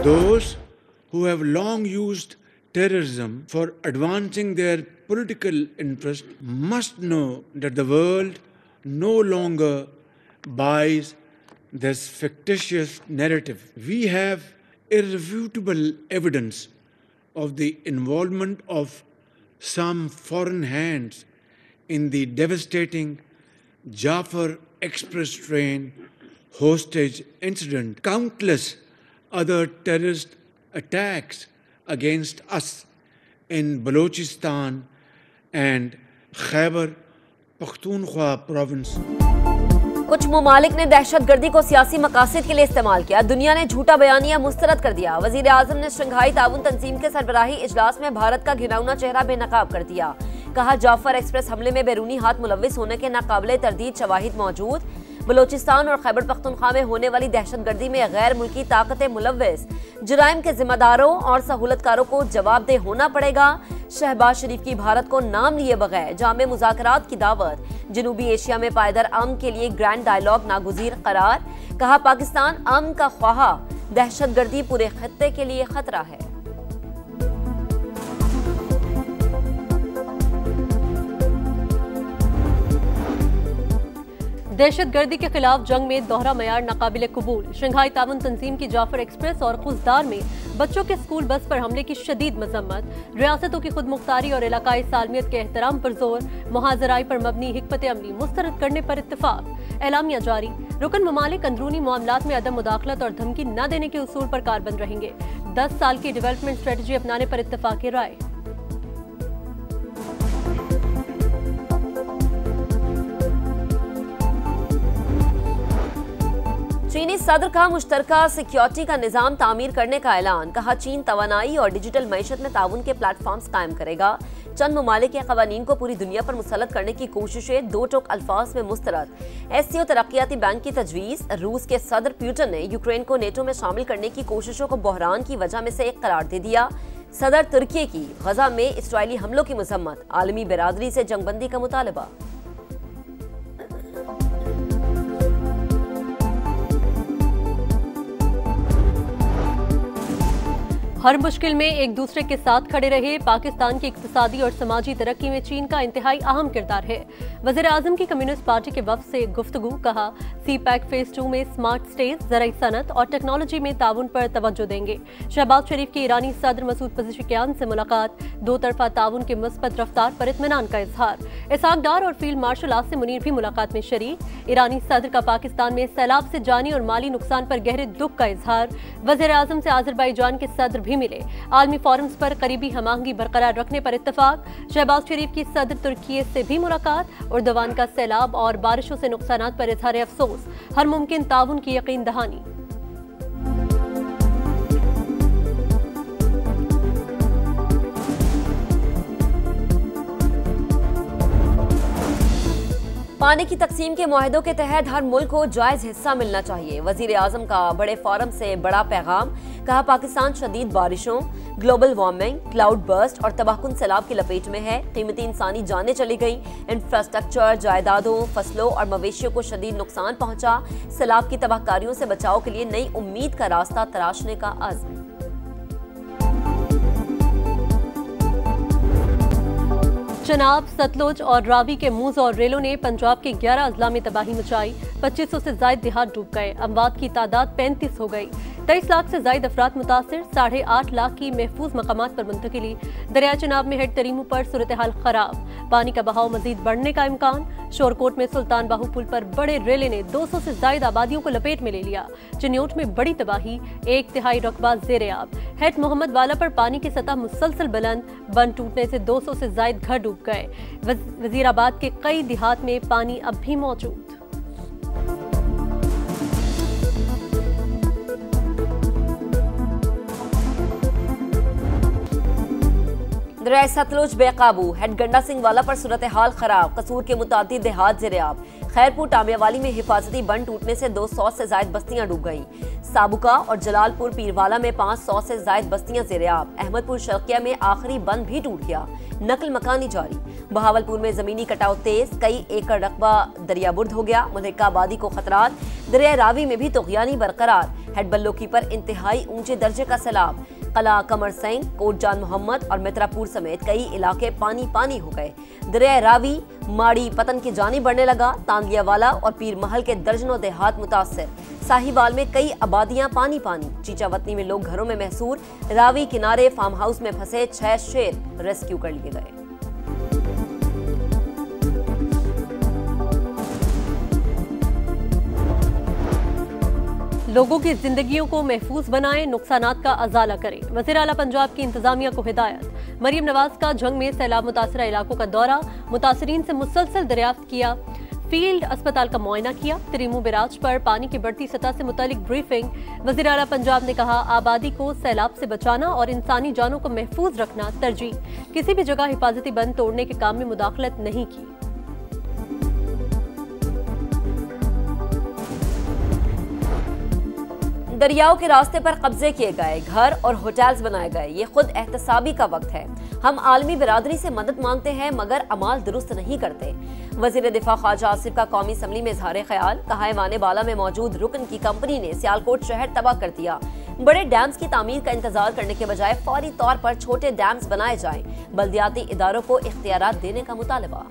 Those who have long used terrorism for advancing their political interest must know that the world no longer buys this fictitious narrative. We have irrefutable evidence of the involvement of some foreign hands in the devastating Jafar Express train hostage incident. Countless other terrorist attacks against us in Balochistan and Khyber Pakhtunkhwa province. कुछ ममालिक ने दहशतगर्दी को सियासी मकासद के लिए इस्तेमाल किया। दुनिया ने झूठा बयानिया मुस्तरद कर दिया। वजीर आजम ने शंघाई ताउन तंजीम के सरबराही इजलास में भारत का घिनौना चेहरा बेनकाब कर दिया। कहा, जाफर एक्सप्रेस हमले में बैरूनी हाथ मुलव्विस होने के नाकाबिले तरदीद शवाहिद मौजूद। बलोचिस्तान और खैबर पख्तूनख्वा में होने वाली दहशतगर्दी में गैर मुल्की ताकतें मुलव्विस। जुराइम के जिम्मेदारों और सहूलतकारों को जवाबदेह होना पड़ेगा। शहबाज शरीफ की भारत को नाम लिए बगैर जामे मुज़ाकरात की दावत। जनूबी एशिया में पायदार अमन के लिए ग्रैंड डायलॉग नागुज़ीर करार। कहा, पाकिस्तान अमन का ख्वाहा, दहशतगर्दी पूरे खत्ते के लिए खतरा है। दहशतगर्दी के खिलाफ जंग में दोहरा मयार नाकाबिले कबूल। शंघाई ताउन तंजीम की जाफर एक्सप्रेस और खुजदार में बच्चों के स्कूल बस पर हमले की शदीद मजम्मत। रियासतों की खुद मुख्तारी और इलाकाई सालमियत के एहतराम पर जोर। मुहाजराई पर मबनी हिकमत अमली मुस्तरद करने पर इत्तफाक। एलामिया जारी। रुकन ममालिक अंदरूनी मामलात में अदम मुदाखलत और धमकी न देने के उसूल पर कारबंद रहेंगे। 10 साल की डेवलपमेंट स्ट्रेटजी अपनाने पर इत्तफाक राय। चीनी सदर का मुश्तरका सिक्योरिटी का निजाम तामीर करने का ऐलान। कहा, चीन तवानाई और डिजिटल मईशत में ताउन के प्लेटफॉर्म्स कायम करेगा। चंद ममालिक के कवानीन को पूरी दुनिया पर मुसल्लत करने की कोशिशें दो टोक अल्फाज में मुस्तरद। एससीओ तरक्याती बैंक की तजवीज़। रूस के सदर पुतिन ने यूक्रेन को नेटो में शामिल करने की कोशिशों को बहरान की वजह में से एक करार दे दिया। सदर तुर्की की गजा में इसराइली हमलों की मजम्मत। आलमी बिरादरी से जंगबंदी का मुतालबा। हर मुश्किल में एक दूसरे के साथ खड़े रहे। पाकिस्तान की इक्तिसादी और समाजी तरक्की में चीन का इंतहाई अहम किरदार है। वज़ीर आज़म की कम्युनिस्ट पार्टी के वफ़द से गुफ्तगू। कहा, CPEC फेज 2 में स्मार्ट स्टेट, ज़राई सनत और टेक्नोलॉजी में ताउन पर तवज्जो देंगे। शहबाज शरीफ की ईरानी सदर मसूद पज़ेशिकियान से मुलाकात। दो तरफा ताउन के मुस्बत रफ्तार पर इत्मीनान का इजहार। इसहाक डार और फील्ड मार्शल आसिम मुनीर भी मुलाकात में शरीक। ईरानी सदर का पाकिस्तान में सैलाब से जानी और माली नुकसान पर गहरे दुख का इजहार। वज़ीर आज़म से आज़रबाईजान के सदर भी मिले। आलमी फोरम्स पर करीबी हमांगी बरकरार रखने पर इत्तफाक। शहबाज शरीफ की सदर तुर्की से भी मुलाकात। उर्दवान का सैलाब और बारिशों से नुकसानात पर इजहार अफसोस। हर मुमकिन ताउन की यकीन दहानी। पानी की तकसीम के मुआहदों के तहत हर मुल्क को जायज़ हिस्सा मिलना चाहिए। वज़ीर आज़म का बड़े फोरम से बड़ा पैगाम। कहा, पाकिस्तान शदीद बारिशों, ग्लोबल वार्मिंग, क्लाउड बर्स्ट और तबाहकुन सैलाब की लपेट में है। कीमती इंसानी जानें चली गई। इंफ्रास्ट्रक्चर, जायदादों, फसलों और मवेशियों को शदीद नुकसान पहुंचा। सैलाब की तबाहकारियों से बचाव के लिए नई उम्मीद का रास्ता तराशने का अज़्म। चनाब, सतलुज और रावी के मूज और रेलों ने पंजाब के 11 अजला में तबाही मचाई। 2500 से ज्यादा देहात डूब गए। अमवात की तादाद 35 हो गई। 23 लाख से ज्यादा अफराद मुतासिर। 8.5 लाख की महफूज मकामात पर मुंतकिली। दरिया चनाब में हेड तरीमू पर सूरत हाल खराब। पानी का बहाव मजीद बढ़ने का इम्कान। शोरकोट में सुल्तान बाहू पुल पर बड़े रेले ने 200 से ज्यादा आबादियों को लपेट में ले लिया। चिन्योट में बड़ी तबाही। 1/3 रकबा ज़ेर-ए-आब। हेड मोहम्मद वाला पर पानी की सतह मुसलसल बुलंद। बंद टूटने से 200 से ज्यादा घर डूब गए। वजीराबाद के कई देहात में पानी अब भी मौजूद। दरिया सतलुज बेकाबू। हेड गंडा सिंह वाला पर सूरत हाल खराब। कसूर के मुतादिद देहात ज़ेर-ए-आब। खैरपुर टामियावाली में हिफाजती बंद टूटने से 200 से ज्यादा बस्तियां डूब गई। साबुका और जलालपुर पीरवाला में 500 से ज्यादा बस्तियां ज़ेर-ए-आब। अहमदपुर शर्किया में आखिरी बंद भी टूट गया। नकल मकानी जारी। बहावलपुर में जमीनी कटाव तेज। कई एकड़ रकबा दरिया बुर्द हो गया। मुल्का आबादी को खतरात। दरिया रावी में भी तुग़यानी बरकरार। हेडबल्लोकी पर इंतहाई ऊंचे दर्जे का सैलाब। कला, कमर सिंह, कोट जान मोहम्मद और मित्रापुर समेत कई इलाके पानी पानी हो गए। दरिया रावी माड़ी पतन की जानी बढ़ने लगा। तांगियावाला और पीर महल के दर्जनों देहात मुतासर। साहिवाल में कई आबादियां पानी पानी। चीचावतनी में लोग घरों में महसूर। रावी किनारे फार्म हाउस में फंसे 6 शेर रेस्क्यू कर लिए गए। लोगों की जिंदगियों को महफूज बनाएं, नुकसानात का अजाला करें। वज़ीर आला पंजाब की इंतजामिया को हिदायत। मरियम नवाज का जंग में सैलाब मुतासरा इलाकों का दौरा। मुतासरीन से मुसलसल दरियाफ्त किया। फील्ड अस्पताल का मुआयना किया। तरीमू बिराज पर पानी की बढ़ती सतह से मुतालिक ब्रीफिंग। वज़ीर आला पंजाब ने कहा, आबादी को सैलाब से बचाना और इंसानी जानों को महफूज रखना तरजीह। किसी भी जगह हिफाजती बंद तोड़ने के काम में मुदाखलत नहीं की। दरियाओं के रास्ते पर कब्जे किए गए, घर और होटल्स बनाए गए। ये खुद एहतसाबी का वक्त है। हम आलमी बिरादरी से मदद मांगते हैं मगर अमाल दुरुस्त नहीं करते। वजीर दिफा ख्वाजा आसिफ का कौमी असम्बली में इजहार ख्याल। कहा, ऐवान बाला में मौजूद रुकन की कंपनी ने सियालकोट शहर तबाह कर दिया। बड़े डैम्स की तामीर का इंतजार करने के बजाय फौरी तौर पर छोटे डैम्स बनाए जाएं। बल्दियाती इदारों को इख्तियारात देने का मुतालबा।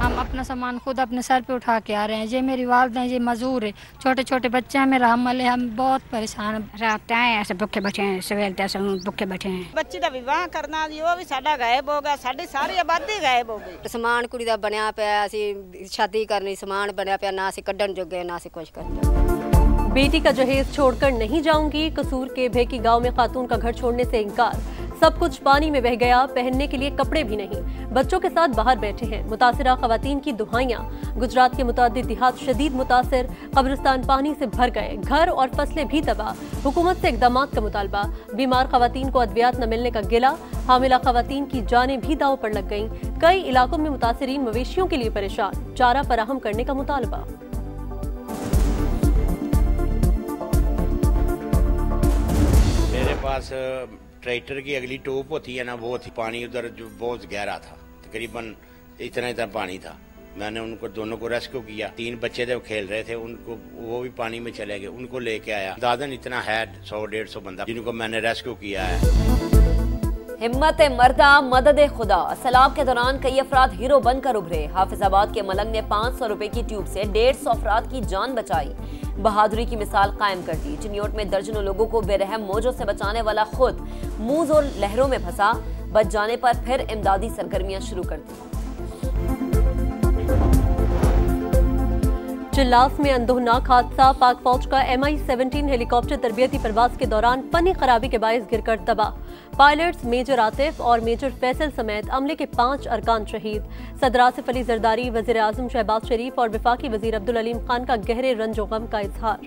हम अपना सामान खुद अपने सर पे उठा के आ रहे हैं। ये मेरी वालदा हैं, ये मजदूर है, छोटे छोटे बच्चे हैं, मेरा हमल है। हम बहुत परेशान हैं। रात आए ऐसे भुखे बैठे हैं, सवेर तक भुखे बैठे हैं। बच्ची का विवाह करना वो भी साडा गायब हो गया। साडी सारी आबादी गायब हो गई। समान कुड़ी दा बनया पिया, असी शादी करनी, समान बनया पिया, ना असी कड्ढन जोगे ना असी कुछ करने। बेटी का जहेज छोड़कर नहीं जाऊंगी। कसूर के भेकी गांव में खातून का घर छोड़ने से इंकार। सब कुछ पानी में बह गया, पहनने के लिए कपड़े भी नहीं। बच्चों के साथ बाहर बैठे हैं। मुतासिरा खवातीन की दुहाइयां। गुजरात के मुतादिद देहात शदीद मुतासिर। कब्रिस्तान पानी से भर गए, घर और फसलें भी तबाह। हुकूमत से इकदामात का मुतालबा। बीमार खवातीन को अद्वियात न मिलने का गिला। हामिला खवातीन की जानें भी दांव पर लग गईं। कई इलाकों में मुतासिरीन मवेशियों के लिए परेशान। चारा फराहम करने का मुतालबा। मेरे पास ट्रैक्टर की अगली टोप होती है ना, वो थी। पानी उधर जो बहुत गहरा था, तकरीबन इतना पानी था। मैंने उनको दोनों को रेस्क्यू किया। 3 बच्चे थे, वो खेल रहे थे, उनको वो भी पानी में चले गए। उनको लेके आया। दादन इतना है 100-150 बंदा जिनको मैंने रेस्क्यू किया है। हिम्मत मर्दा मदद खुदा। सैलाब के दौरान कई अफराद हीरो बनकर उभरे। हाफिजाबाद के मलंग ने 500 रुपए की ट्यूब से 150 अफराद की जान बचाई। बहादुरी की मिसाल कायम कर दी। चिन्योट में दर्जनों लोगों को बेरहम मौजों से बचाने वाला खुद मूज और लहरों में फंसा। बच जाने पर फिर इमदादी सरगर्मियां शुरू कर दी। चिल्लास में अंदोहनाक हादसा। पाक फौज का MI-17 हेलीकॉप्टर तरबियती परवाज के दौरान फनी खराबी के बायस गिरकर तबाह। पायलट्स मेजर आतिफ और मेजर फैसल समेत अमले के 5 अरकान शहीद। सदर आसिफ अली जरदारी, वज़ीर आज़म शहबाज शरीफ और वफाकी वज़ीर अब्दुल अलीम खान का गहरे रंजो गम का इजहार।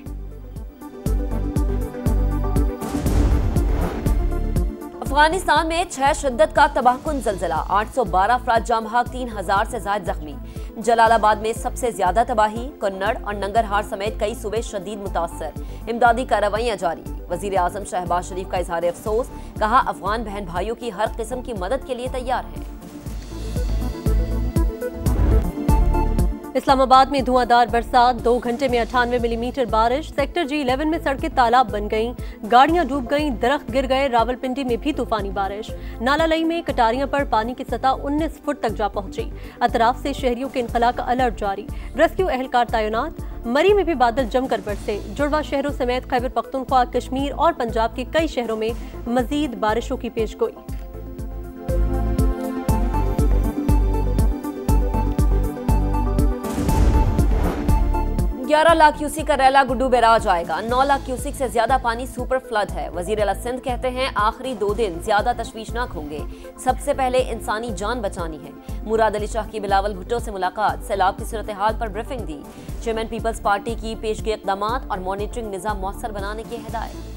अफगानिस्तान में 6 शिद्दत का तबाहकुन जलजला। 812 अफराद जाम बहक, 3000 से ज्यादा जख्मी। जलालाबाद में सबसे ज्यादा तबाही। कन्नड़ और नंगरहार समेत कई सूबे शदीद मुतासर। इमदादी कार्रवाइयां जारी। वजीर आजम शहबाज शरीफ का इजहार अफसोस। कहा, अफगान बहन भाइयों की हर किस्म की मदद के लिए तैयार है। इस्लामाबाद में धुआंधार बरसात। 2 घंटे में 98 मिलीमीटर बारिश। सेक्टर G11 में सड़कें तालाब बन गईं, गाड़ियां डूब गईं, दरख्त गिर गए। रावलपिंडी में भी तूफानी बारिश। नालालई में कटारियां पर पानी की सतह 19 फुट तक जा पहुंची। अतराफ से शहरियों के इनखला का अलर्ट जारी। रेस्क्यू एहलकार तैनात। मरी में भी बादल जमकर बरसे। जुड़वा शहरों समेत खैबर पख्तूनख्वा, कश्मीर और पंजाब के कई शहरों में मजीद बारिशों की पेशगोई। 11 लाख क्यूसिक का रैला गुड्डू बैराज आएगा। 9 लाख क्यूसिक से ज्यादा पानी सुपर फ्लड है। वजीर आला सिंध कहते हैं, आखिरी 2 दिन ज्यादा तशवीशनाक होंगे। सबसे पहले इंसानी जान बचानी है। मुराद अली शाह की बिलावल भुट्टो से मुलाकात। सैलाब की सूरत हाल पर ब्रीफिंग दी। चेयरमैन पीपल्स पार्टी की पेशगी इक़दामात और मॉनिटरिंग निज़ाम मौसर बनाने की हिदायत।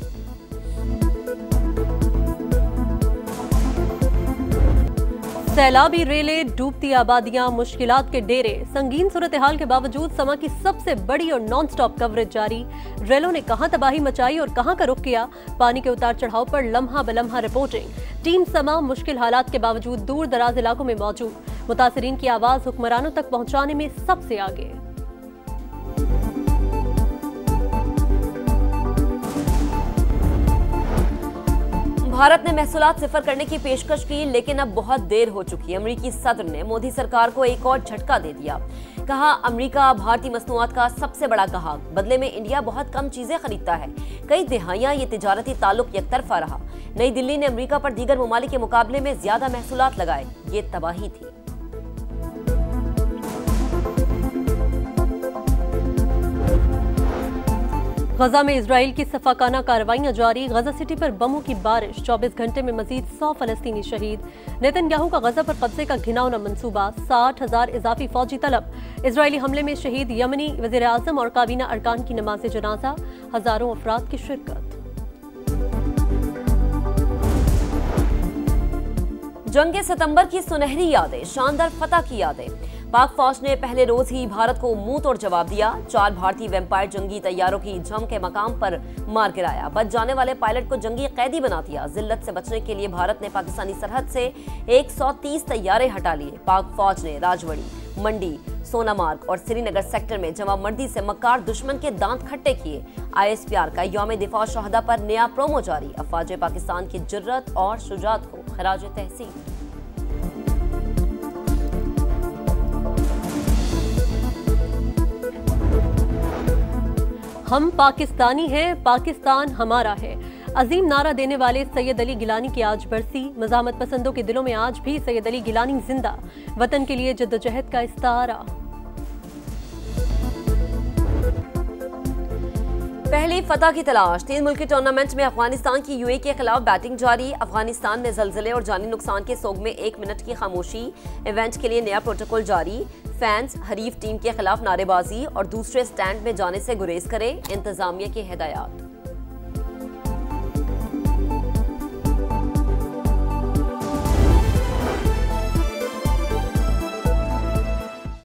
सैलाबी रेलें, डूबती आबादियां, मुश्किलात के डेरे, संगीन सूरत हाल के बावजूद समा की सबसे बड़ी और नॉन स्टॉप कवरेज जारी। रेलों ने कहां तबाही मचाई और कहां का रुख किया, पानी के उतार चढ़ाव पर लम्हा बलम्हा रिपोर्टिंग। टीम समा मुश्किल हालात के बावजूद दूर दराज इलाकों में मौजूद, मुतासिरीन की आवाज हुक्मरानों तक पहुंचाने में सबसे आगे। भारत ने महसूलात सिफर करने की पेशकश की, लेकिन अब बहुत देर हो चुकी है। अमेरिकी सदर ने मोदी सरकार को एक और झटका दे दिया। कहा, अमेरिका भारतीय मसनूआत का सबसे बड़ा गाहक, बदले में इंडिया बहुत कम चीजें खरीदता है। कई दिहाइयां ये तिजारती ताल्लुक एकतरफा रहा। नई दिल्ली ने अमेरिका पर दीगर ममालिक के मुकाबले में ज्यादा महसूलात लगाए। ये तबाही थी। गजा में इजराइल की सफाकाना कार्रवाइयां जारी। गजा सिटी पर बमों की बारिश, 24 घंटे में मजीद 100 फलस्तीनी शहीद। नेतन्याहू का गजा पर कब्जे का घिनौना मंसूबा, 60,000 इजाफी फौजी तलब। इजरायली हमले में शहीद यमनी वजीर आजम और काबीना अरकान की नमाज जनाजा, हजारों अफराद की शिरकत। जंग सितंबर की सुनहरी यादें, शानदार फतह की यादें। पाक फौज ने पहले रोज ही भारत को मुंह तोड़ जवाब दिया। 4 भारतीय वेम्पायर जंगी तैयारों की जम के मकाम पर मार गिराया। बच जाने वाले पायलट को जंगी कैदी बना दिया। जिल्लत से बचने के लिए भारत ने पाकिस्तानी सरहद से 130 तैयारे हटा लिए। पाक फौज ने राजवड़ी, मंडी, सोनामार्ग और श्रीनगर सेक्टर में जमामर्दी से मक्कार दुश्मन के दांत खट्टे किए। ISPR का यौम दिफा शहदा पर नया प्रोमो जारी। अफवाज पाकिस्तान की जुर्रत और शुजात को खराज तहसीन। हम पाकिस्तानी हैं, पाकिस्तान हमारा है। अजीम नारा देने वाले सैयद अली गिलानी की आज बरसी। मज़ाहमत पसंदों के दिलों में आज भी सैयद अली गिलानी जिंदा, वतन के लिए जद्दोजहद का इस्तारा। पहली फतह की तलाश। 3 मुल्की टूर्नामेंट में अफगानिस्तान की UAE के खिलाफ बैटिंग जारी। अफगानिस्तान में जलजले और जानी नुकसान के सोग में 1 मिनट की खामोशी। इवेंट के लिए नया प्रोटोकॉल जारी। फैंस हरीफ टीम के खिलाफ नारेबाजी और दूसरे स्टैंड में जाने से गुरेज करें, इंतजामिया की हिदायत।